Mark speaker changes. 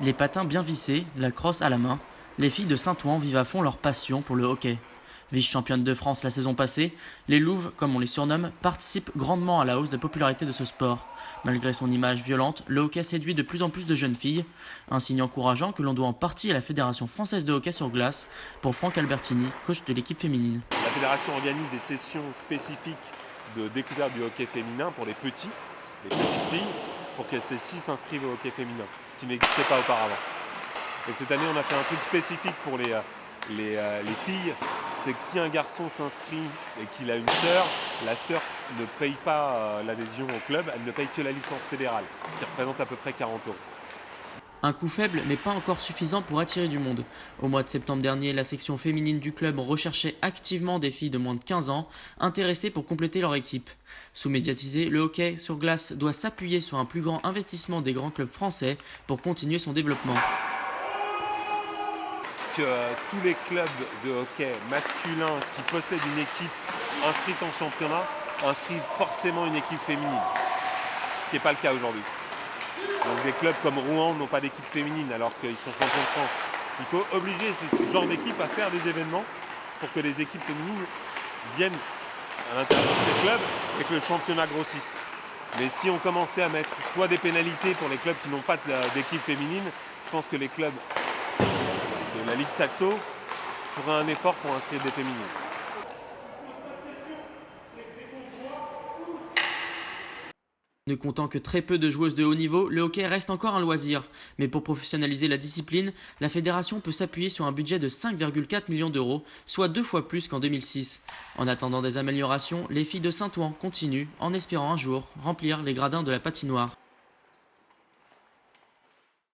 Speaker 1: Les patins bien vissés, la crosse à la main, les filles de Saint-Ouen vivent à fond leur passion pour le hockey. Vice-championnes de France la saison passée, les Louves, comme on les surnomme, participent grandement à la hausse de popularité de ce sport. Malgré son image violente, le hockey séduit de plus en plus de jeunes filles, un signe encourageant que l'on doit en partie à la Fédération française de hockey sur glace, pour Franck Albertini, coach de l'équipe féminine.
Speaker 2: La fédération organise des sessions spécifiques de découverte du hockey féminin pour les petites filles, pour que celles-ci s'inscrivent au hockey féminin, ce qui n'existait pas auparavant. Et cette année, on a fait un truc spécifique pour les filles, c'est que si un garçon s'inscrit et qu'il a une sœur, la sœur ne paye pas l'adhésion au club, elle ne paye que la licence fédérale, qui représente à peu près 40 euros.
Speaker 1: Un coup faible, mais pas encore suffisant pour attirer du monde. Au mois de septembre dernier, la section féminine du club recherchait activement des filles de moins de 15 ans, intéressées pour compléter leur équipe. Sous-médiatisé, le hockey sur glace doit s'appuyer sur un plus grand investissement des grands clubs français pour continuer son développement.
Speaker 2: Que tous les clubs de hockey masculins qui possèdent une équipe inscrite en championnat inscrivent forcément une équipe féminine, ce qui n'est pas le cas aujourd'hui. Donc des clubs comme Rouen n'ont pas d'équipe féminine alors qu'ils sont champions de France. Il faut obliger ce genre d'équipe à faire des événements pour que les équipes féminines viennent à l'intérieur de ces clubs et que le championnat grossisse. Mais si on commençait à mettre soit des pénalités pour les clubs qui n'ont pas d'équipe féminine, je pense que les clubs de la Ligue Saxo feraient un effort pour inscrire des féminines.
Speaker 1: Ne comptant que très peu de joueuses de haut niveau, le hockey reste encore un loisir. Mais pour professionnaliser la discipline, la fédération peut s'appuyer sur un budget de 5,4 millions d'euros, soit 2 fois plus qu'en 2006. En attendant des améliorations, les filles de Saint-Ouen continuent, en espérant un jour, remplir les gradins de la patinoire.